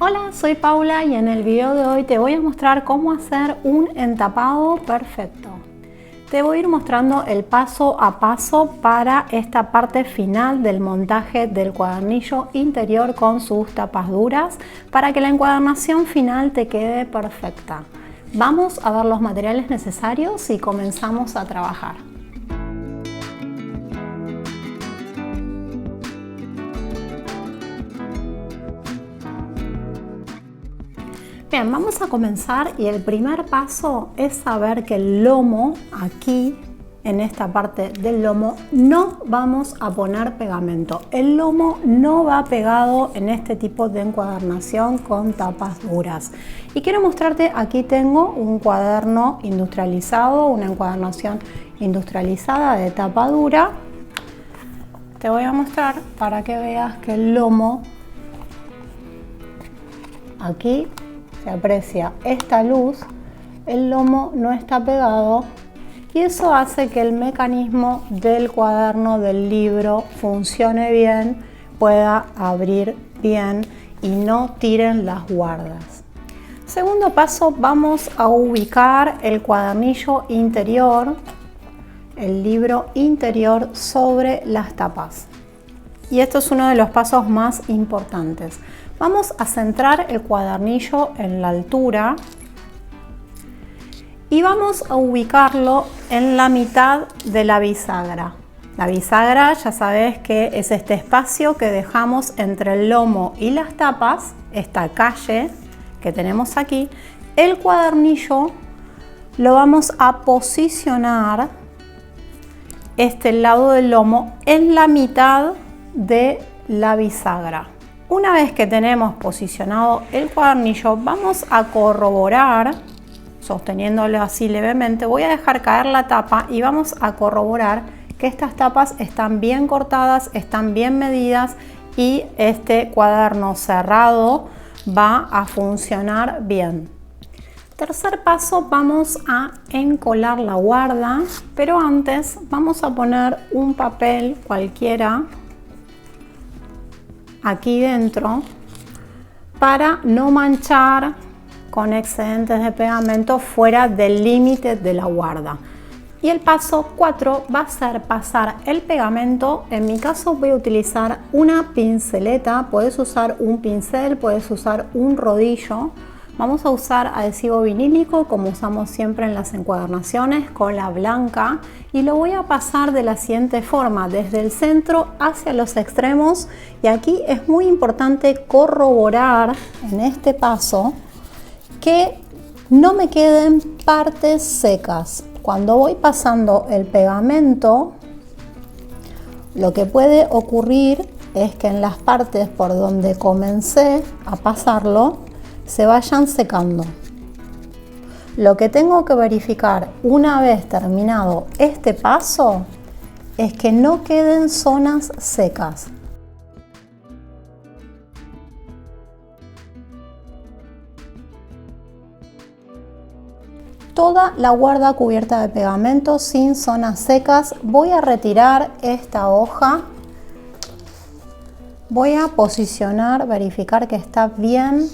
Hola, soy Paula y en el video de hoy te voy a mostrar cómo hacer un entapado perfecto. Te voy a ir mostrando el paso a paso para esta parte final del montaje del cuadernillo interior con sus tapas duras para que la encuadernación final te quede perfecta. Vamos a ver los materiales necesarios y comenzamos a trabajar. Bien, vamos a comenzar y el primer paso es saber que el lomo, aquí en esta parte del lomo, no vamos a poner pegamento. El lomo no va pegado en este tipo de encuadernación con tapas duras. Y quiero mostrarte, aquí tengo un cuaderno industrializado, una encuadernación industrializada de tapa dura. Te voy a mostrar para que veas que el lomo, aquí se aprecia esta luz, el lomo no está pegado y eso hace que el mecanismo del cuaderno, del libro, funcione bien, pueda abrir bien y no tiren las guardas. Segundo paso, vamos a ubicar el cuadernillo interior, el libro interior sobre las tapas. Y esto es uno de los pasos más importantes. Vamos a centrar el cuadernillo en la altura y vamos a ubicarlo en la mitad de la bisagra. La bisagra ya sabes que es este espacio que dejamos entre el lomo y las tapas, esta calle que tenemos aquí. El cuadernillo lo vamos a posicionar, este lado del lomo, en la mitad de la bisagra. Una vez que tenemos posicionado el cuadernillo, vamos a corroborar, sosteniéndolo así levemente, voy a dejar caer la tapa y vamos a corroborar que estas tapas están bien cortadas, están bien medidas y este cuaderno cerrado va a funcionar bien. Tercer paso, vamos a encolar la guarda, pero antes vamos a poner un papel cualquiera aquí dentro para no manchar con excedentes de pegamento fuera del límite de la guarda. Y el paso 4 va a ser pasar el pegamento. En mi caso voy a utilizar una pinceleta, puedes usar un pincel, puedes usar un rodillo. Vamos a usar adhesivo vinílico como usamos siempre en las encuadernaciones, cola blanca, y lo voy a pasar de la siguiente forma, desde el centro hacia los extremos. Y aquí es muy importante corroborar en este paso que no me queden partes secas. Cuando voy pasando el pegamento, lo que puede ocurrir es que en las partes por donde comencé a pasarlo se vayan secando. Lo que tengo que verificar una vez terminado este paso es que no queden zonas secas. Toda la guarda cubierta de pegamento sin zonas secas. Voy a retirar esta hoja. Voy a posicionar, verificar que está bien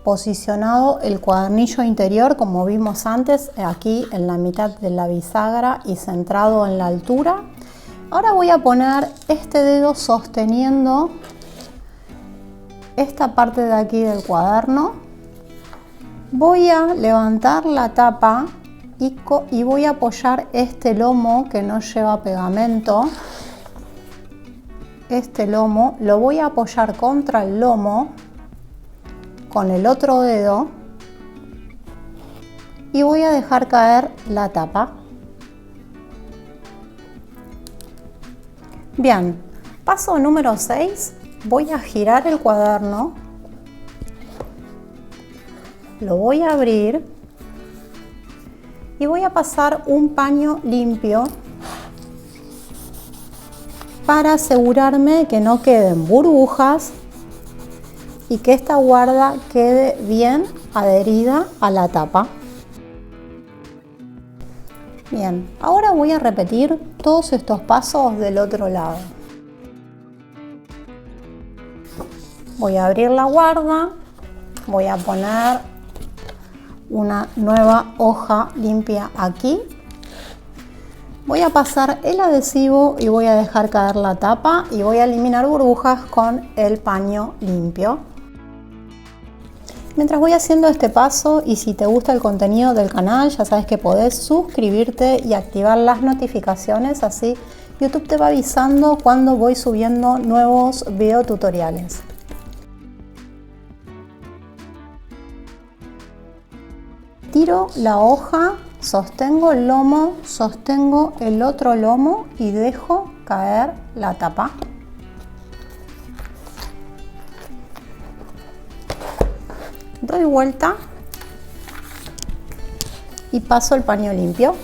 posicionado el cuadernillo interior como vimos antes, aquí en la mitad de la bisagra y centrado en la altura. Ahora voy a poner este dedo sosteniendo esta parte de aquí del cuaderno. Voy a levantar la tapa y voy a apoyar este lomo que no lleva pegamento. Este lomo lo voy a apoyar contra el lomo con el otro dedo y voy a dejar caer la tapa. Bien, paso número 6, voy a girar el cuaderno, lo voy a abrir y voy a pasar un paño limpio para asegurarme que no queden burbujas y que esta guarda quede bien adherida a la tapa. Bien, ahora voy a repetir todos estos pasos del otro lado. Voy a abrir la guarda, voy a poner una nueva hoja limpia aquí. Voy a pasar el adhesivo y voy a dejar caer la tapa y voy a eliminar burbujas con el paño limpio. Mientras voy haciendo este paso, y si te gusta el contenido del canal, ya sabes que podés suscribirte y activar las notificaciones, así YouTube te va avisando cuando voy subiendo nuevos videotutoriales. Tiro la hoja, sostengo el lomo, sostengo el otro lomo y dejo caer la tapa. Doy vuelta y paso el paño limpio.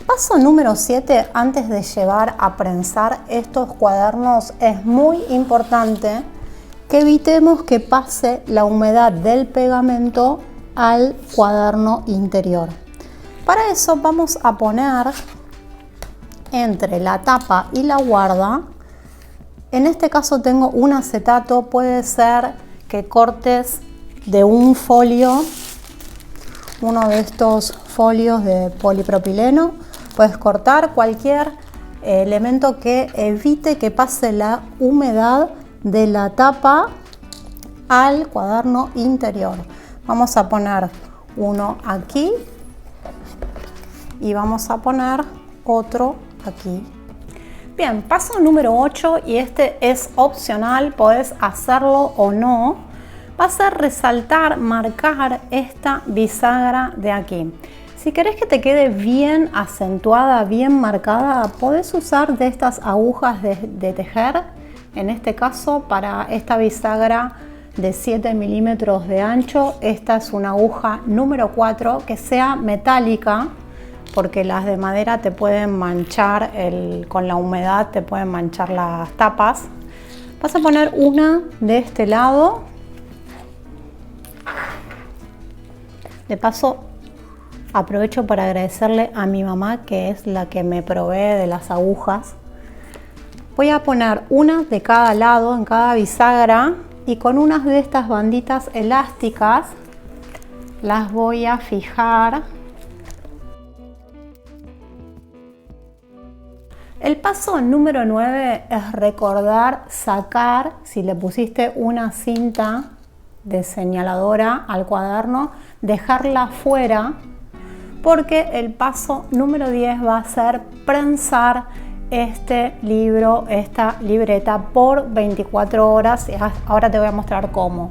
Paso número 7, antes de llevar a prensar estos cuadernos, es muy importante que evitemos que pase la humedad del pegamento al cuaderno interior. Para eso vamos a poner entre la tapa y la guarda, en este caso tengo un acetato, puede ser que cortes de un folio, uno de estos folios de polipropileno, puedes cortar cualquier elemento que evite que pase la humedad de la tapa al cuaderno interior. Vamos a poner uno aquí y vamos a poner otro aquí. Bien, paso número 8, y este es opcional, podés hacerlo o no, va a ser resaltar, marcar esta bisagra de aquí. Si querés que te quede bien acentuada, bien marcada, podés usar de estas agujas de tejer, en este caso para esta bisagra de 7 milímetros de ancho. Esta es una aguja número 4, que sea metálica, porque las de madera te pueden manchar, con la humedad te pueden manchar las tapas. Vas a poner una de este lado. De paso, aprovecho para agradecerle a mi mamá, que es la que me provee de las agujas. Voy a poner una de cada lado, en cada bisagra, y con unas de estas banditas elásticas las voy a fijar. El paso número 9 es recordar sacar, si le pusiste una cinta de señaladora al cuaderno, dejarla fuera, porque el paso número 10 va a ser prensar este libro, esta libreta, por 24 horas. Y ahora te voy a mostrar cómo.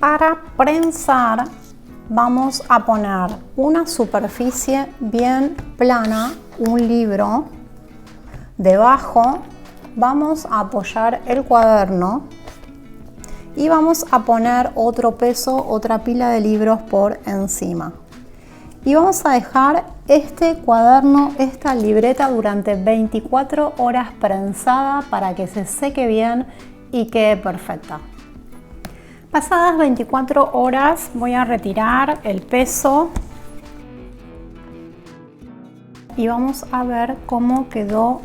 Para prensar vamos a poner una superficie bien plana, un libro. Debajo vamos a apoyar el cuaderno y vamos a poner otro peso, otra pila de libros por encima. Y vamos a dejar este cuaderno, esta libreta, durante 24 horas prensada para que se seque bien y quede perfecta. Pasadas 24 horas voy a retirar el peso y vamos a ver cómo quedó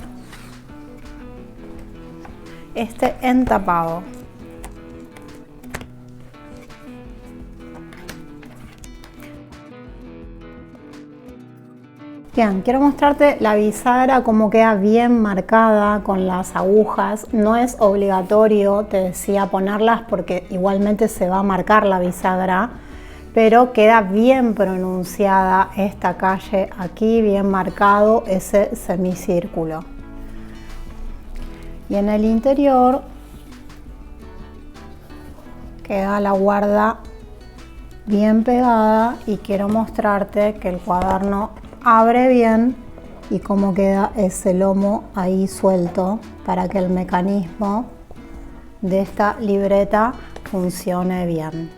este entapado. Bien, quiero mostrarte la bisagra, cómo queda bien marcada con las agujas. No es obligatorio, te decía, ponerlas, porque igualmente se va a marcar la bisagra, pero queda bien pronunciada esta calle aquí, bien marcado ese semicírculo. Y en el interior queda la guarda bien pegada, y quiero mostrarte que el cuaderno abre bien y cómo queda ese lomo ahí suelto, para que el mecanismo de esta libreta funcione bien.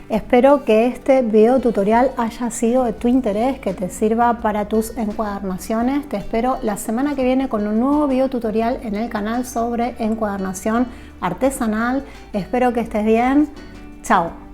Espero que este video tutorial haya sido de tu interés, que te sirva para tus encuadernaciones. Te espero la semana que viene con un nuevo video tutorial en el canal sobre encuadernación artesanal. Espero que estés bien. Chao.